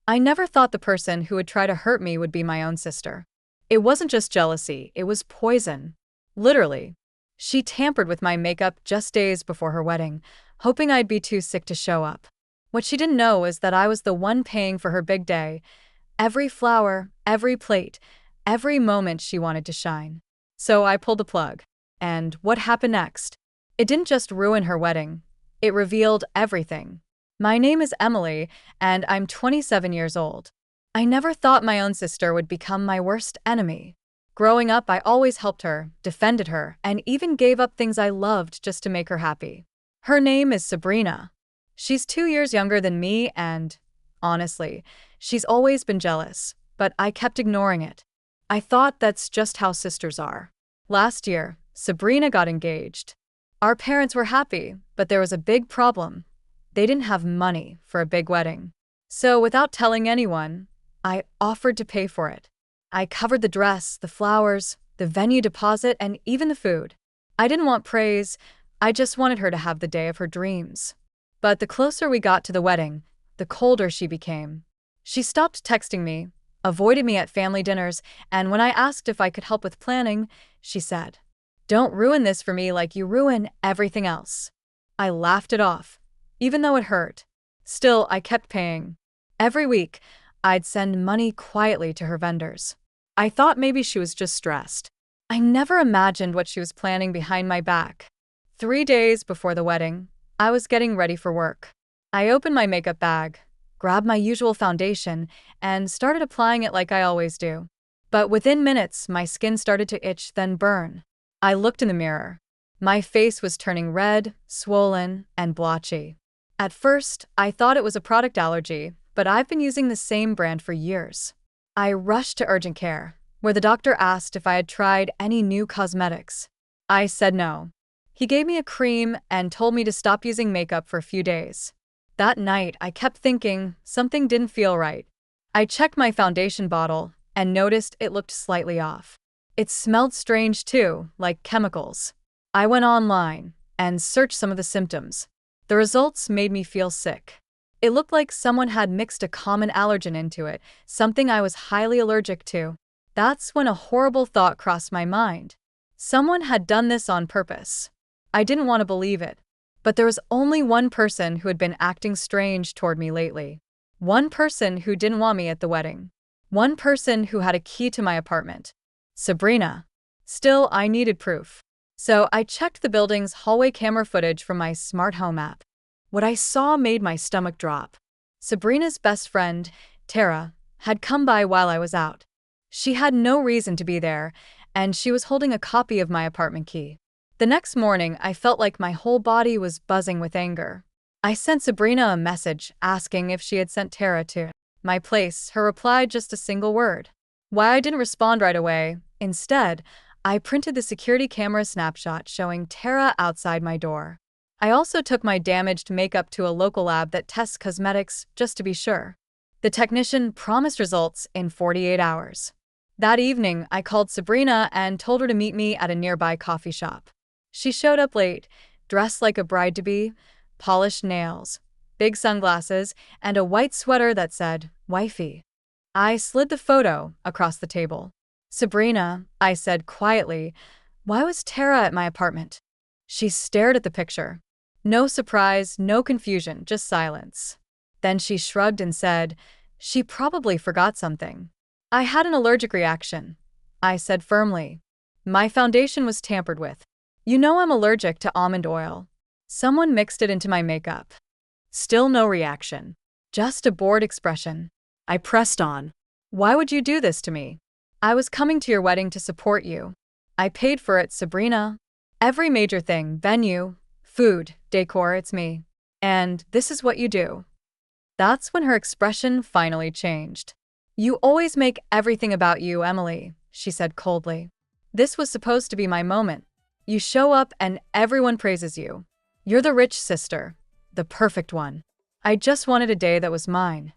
I never thought the person who would try to hurt me would be my own sister. It wasn't just jealousy, it was poison. Literally. She tampered with my makeup just days before her wedding, hoping I'd be too sick to show up. What she didn't know is that I was the one paying for her big day. Every flower, every plate, every moment she wanted to shine. So I pulled the plug. And what happened next? It didn't just ruin her wedding. It revealed everything. My name is Emily, and I'm 27 years old. I never thought my own sister would become my worst enemy. Growing up, I always helped her, defended her, and even gave up things I loved just to make her happy. Her name is Sabrina. She's 2 years younger than me, and, honestly, she's always been jealous, but I kept ignoring it. I thought that's just how sisters are. Last year, Sabrina got engaged. Our parents were happy, but there was a big problem. They didn't have money for a big wedding. So without telling anyone, I offered to pay for it. I covered the dress, the flowers, the venue deposit, and even the food. I didn't want praise, I just wanted her to have the day of her dreams. But the closer we got to the wedding, the colder she became. She stopped texting me, avoided me at family dinners, and when I asked if I could help with planning, she said, "Don't ruin this for me like you ruin everything else." I laughed it off, even though it hurt. Still, I kept paying. Every week, I'd send money quietly to her vendors. I thought maybe she was just stressed. I never imagined what she was planning behind my back. 3 days before the wedding, I was getting ready for work. I opened my makeup bag, grabbed my usual foundation, and started applying it like I always do. But within minutes, my skin started to itch, then burn. I looked in the mirror. My face was turning red, swollen, and blotchy. At first, I thought it was a product allergy, but I've been using the same brand for years. I rushed to urgent care, where the doctor asked if I had tried any new cosmetics. I said no. He gave me a cream and told me to stop using makeup for a few days. That night, I kept thinking something didn't feel right. I checked my foundation bottle and noticed it looked slightly off. It smelled strange too, like chemicals. I went online and searched some of the symptoms. The results made me feel sick. It looked like someone had mixed a common allergen into it, something I was highly allergic to. That's when a horrible thought crossed my mind. Someone had done this on purpose. I didn't want to believe it. But there was only one person who had been acting strange toward me lately. One person who didn't want me at the wedding. One person who had a key to my apartment. Sabrina. Still, I needed proof. So I checked the building's hallway camera footage from my smart home app. What I saw made my stomach drop. Sabrina's best friend, Tara, had come by while I was out. She had no reason to be there, and she was holding a copy of my apartment key. The next morning, I felt like my whole body was buzzing with anger. I sent Sabrina a message asking if she had sent Tara to my place. Her reply, just a single word. Why I didn't respond right away. Instead, I printed the security camera snapshot showing Tara outside my door. I also took my damaged makeup to a local lab that tests cosmetics just to be sure. The technician promised results in 48 hours. That evening, I called Sabrina and told her to meet me at a nearby coffee shop. She showed up late, dressed like a bride-to-be, polished nails, big sunglasses, and a white sweater that said, "Wifey." I slid the photo across the table. "Sabrina," I said quietly, "why was Tara at my apartment?" She stared at the picture. No surprise, no confusion, just silence. Then she shrugged and said, "She probably forgot something." "I had an allergic reaction," I said firmly. "My foundation was tampered with. You know I'm allergic to almond oil. Someone mixed it into my makeup." Still no reaction. Just a bored expression. I pressed on. "Why would you do this to me? I was coming to your wedding to support you. I paid for it, Sabrina. Every major thing, venue, food, decor, it's me. And this is what you do." That's when her expression finally changed. "You always make everything about you, Emily," she said coldly. "This was supposed to be my moment. You show up and everyone praises you. You're the rich sister, the perfect one. I just wanted a day that was mine."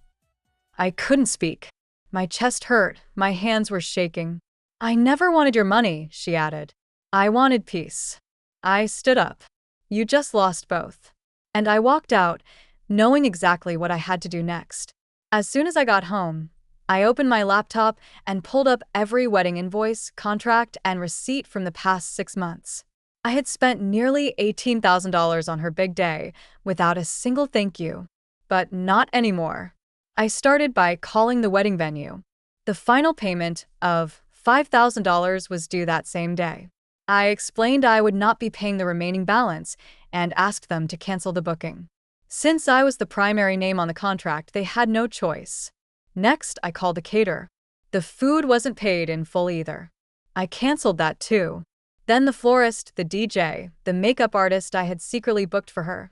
I couldn't speak. My chest hurt, my hands were shaking. "I never wanted your money," she added. "I wanted peace." I stood up. "You just lost both." And I walked out, knowing exactly what I had to do next. As soon as I got home, I opened my laptop and pulled up every wedding invoice, contract, and receipt from the past 6 months. I had spent nearly $18,000 on her big day without a single thank you. But not anymore. I started by calling the wedding venue. The final payment of $5,000 was due that same day. I explained I would not be paying the remaining balance and asked them to cancel the booking. Since I was the primary name on the contract, they had no choice. Next, I called the caterer. The food wasn't paid in full either. I canceled that too. Then the florist, the DJ, the makeup artist I had secretly booked for her.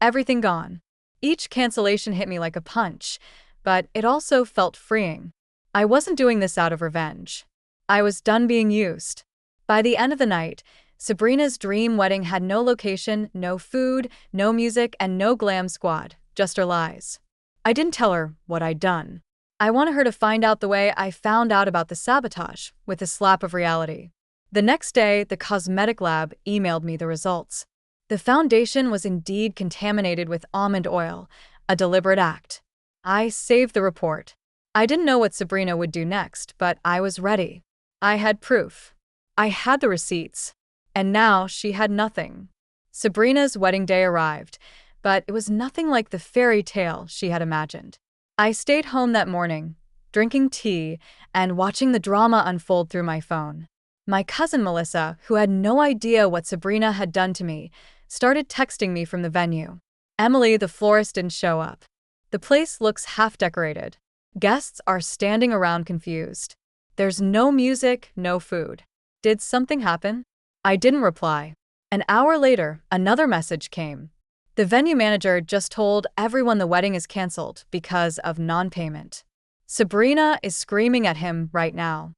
Everything gone. Each cancellation hit me like a punch, but it also felt freeing. I wasn't doing this out of revenge. I was done being used. By the end of the night, Sabrina's dream wedding had no location, no food, no music, and no glam squad, just her lies. I didn't tell her what I'd done. I wanted her to find out the way I found out about the sabotage, with a slap of reality. The next day, the cosmetic lab emailed me the results. The foundation was indeed contaminated with almond oil, a deliberate act. I saved the report. I didn't know what Sabrina would do next, but I was ready. I had proof. I had the receipts. And now she had nothing. Sabrina's wedding day arrived, but it was nothing like the fairy tale she had imagined. I stayed home that morning, drinking tea and watching the drama unfold through my phone. My cousin Melissa, who had no idea what Sabrina had done to me, started texting me from the venue. Emily, the florist, didn't show up. The place looks half-decorated. Guests are standing around confused. There's no music, no food. Did something happen? I didn't reply. An hour later, another message came. The venue manager just told everyone the wedding is canceled because of non-payment. Sabrina is screaming at him right now.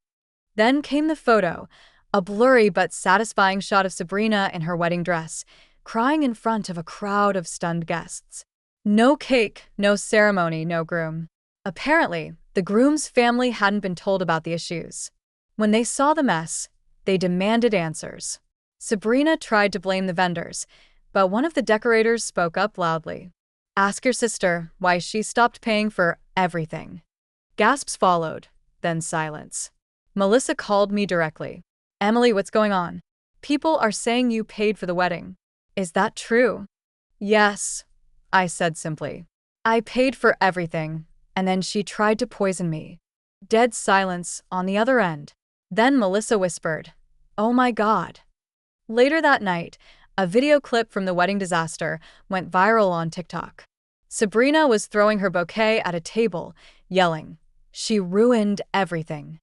Then came the photo, a blurry but satisfying shot of Sabrina in her wedding dress, crying in front of a crowd of stunned guests. No cake, no ceremony, no groom. Apparently, the groom's family hadn't been told about the issues. When they saw the mess, they demanded answers. Sabrina tried to blame the vendors, but one of the decorators spoke up loudly. "Ask your sister why she stopped paying for everything." Gasps followed, then silence. Melissa called me directly. "Emily, what's going on? People are saying you paid for the wedding. Is that true?" "Yes," I said simply. "I paid for everything, and then she tried to poison me." Dead silence on the other end. Then Melissa whispered, "Oh my God." Later that night, a video clip from the wedding disaster went viral on TikTok. Sabrina was throwing her bouquet at a table, yelling, "She ruined everything."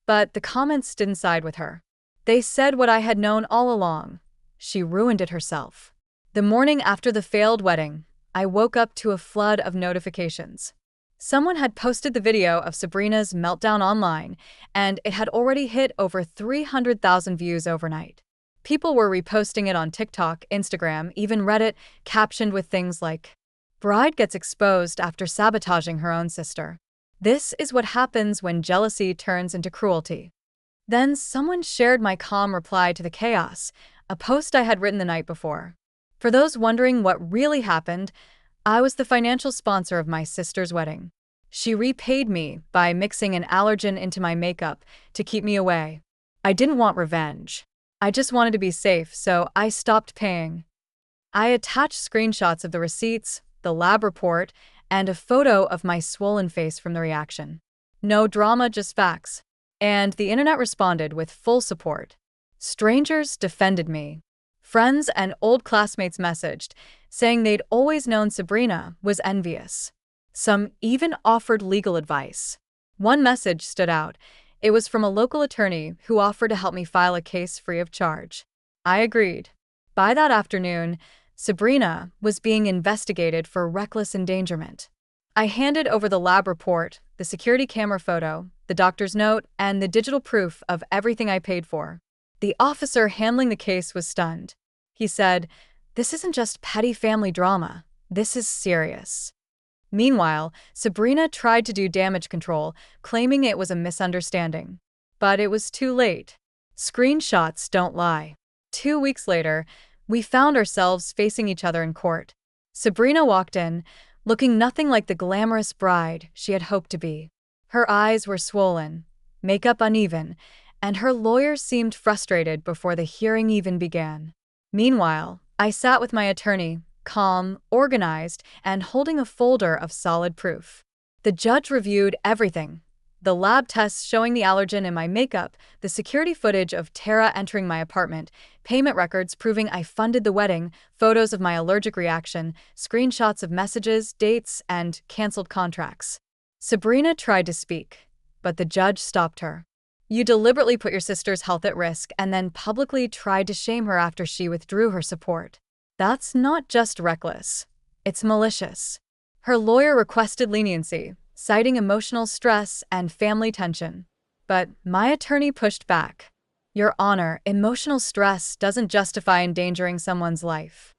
But the comments didn't side with her. They said what I had known all along. She ruined it herself. The morning after the failed wedding, I woke up to a flood of notifications. Someone had posted the video of Sabrina's meltdown online, and it had already hit over 300,000 views overnight. People were reposting it on TikTok, Instagram, even Reddit, captioned with things like, "Bride gets exposed after sabotaging her own sister. This is what happens when jealousy turns into cruelty." Then someone shared my calm reply to the chaos, a post I had written the night before. For those wondering what really happened, I was the financial sponsor of my sister's wedding. She repaid me by mixing an allergen into my makeup to keep me away. I didn't want revenge. I just wanted to be safe, so I stopped paying. I attached screenshots of the receipts, the lab report, and a photo of my swollen face from the reaction. No drama, just facts. And the internet responded with full support. Strangers defended me. Friends and old classmates messaged, saying they'd always known Sabrina was envious. Some even offered legal advice. One message stood out. It was from a local attorney who offered to help me file a case free of charge. I agreed. By that afternoon, Sabrina was being investigated for reckless endangerment. I handed over the lab report, the security camera photo, the doctor's note, and the digital proof of everything I paid for. The officer handling the case was stunned. He said, "This isn't just petty family drama. This is serious." Meanwhile, Sabrina tried to do damage control, claiming it was a misunderstanding. But it was too late. Screenshots don't lie. 2 weeks later, we found ourselves facing each other in court. Sabrina walked in, looking nothing like the glamorous bride she had hoped to be. Her eyes were swollen, makeup uneven, and her lawyer seemed frustrated before the hearing even began. Meanwhile, I sat with my attorney, calm, organized, and holding a folder of solid proof. The judge reviewed everything: the lab tests showing the allergen in my makeup, the security footage of Tara entering my apartment, payment records proving I funded the wedding, photos of my allergic reaction, screenshots of messages, dates, and canceled contracts. Sabrina tried to speak, but the judge stopped her. "You deliberately put your sister's health at risk and then publicly tried to shame her after she withdrew her support. That's not just reckless, it's malicious." Her lawyer requested leniency, citing emotional stress and family tension. But my attorney pushed back. "Your Honor, emotional stress doesn't justify endangering someone's life."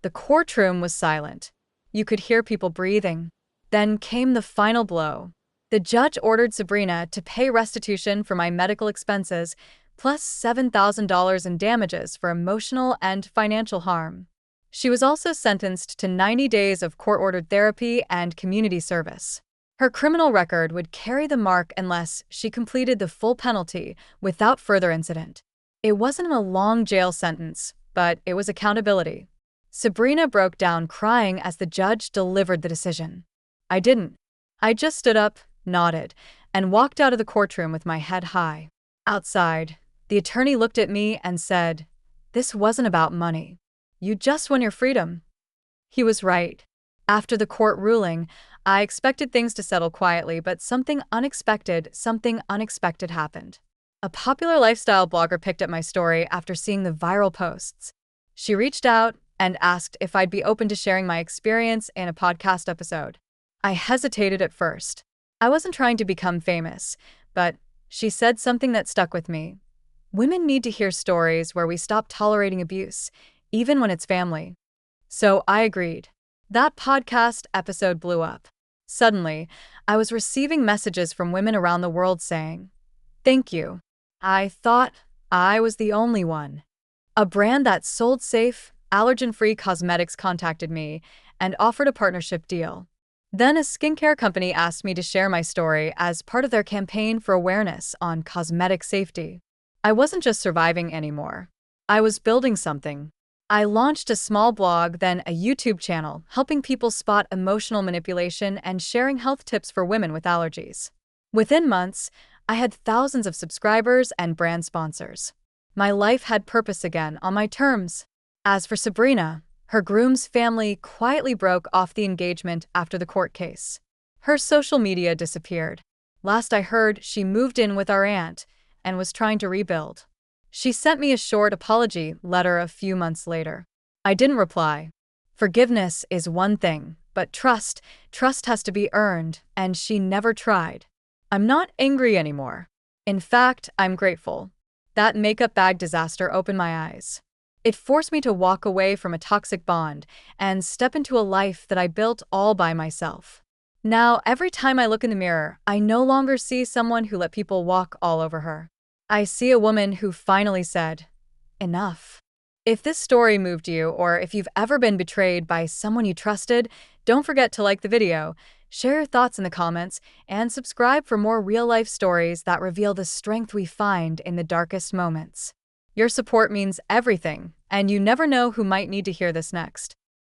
The courtroom was silent. You could hear people breathing. Then came the final blow. The judge ordered Sabrina to pay restitution for my medical expenses, plus $7,000 in damages for emotional and financial harm. She was also sentenced to 90 days of court-ordered therapy and community service. Her criminal record would carry the mark unless she completed the full penalty without further incident. It wasn't a long jail sentence, but it was accountability. Sabrina broke down crying as the judge delivered the decision. I didn't. I just stood up, nodded, and walked out of the courtroom with my head high. Outside, the attorney looked at me and said, "This wasn't about money. You just won your freedom." He was right. After the court ruling, I expected things to settle quietly, but something unexpected happened. A popular lifestyle blogger picked up my story after seeing the viral posts. She reached out and asked if I'd be open to sharing my experience in a podcast episode. I hesitated at first. I wasn't trying to become famous, but she said something that stuck with me. Women need to hear stories where we stop tolerating abuse, even when it's family. So I agreed. That podcast episode blew up. Suddenly, I was receiving messages from women around the world saying, "Thank you. I thought I was the only one." A brand that sold safe, allergen-free cosmetics contacted me and offered a partnership deal. Then a skincare company asked me to share my story as part of their campaign for awareness on cosmetic safety. I wasn't just surviving anymore. I was building something. I launched a small blog, then a YouTube channel, helping people spot emotional manipulation and sharing health tips for women with allergies. Within months, I had thousands of subscribers and brand sponsors. My life had purpose again, on my terms. As for Sabrina, her groom's family quietly broke off the engagement after the court case. Her social media disappeared. Last I heard, she moved in with our aunt and was trying to rebuild. She sent me a short apology letter a few months later. I didn't reply. Forgiveness is one thing, but trust has to be earned, and she never tried. I'm not angry anymore. In fact, I'm grateful. That makeup bag disaster opened my eyes. It forced me to walk away from a toxic bond and step into a life that I built all by myself. Now, every time I look in the mirror, I no longer see someone who let people walk all over her. I see a woman who finally said, "Enough." If this story moved you, or if you've ever been betrayed by someone you trusted, don't forget to like the video, share your thoughts in the comments, and subscribe for more real-life stories that reveal the strength we find in the darkest moments. Your support means everything, and you never know who might need to hear this next.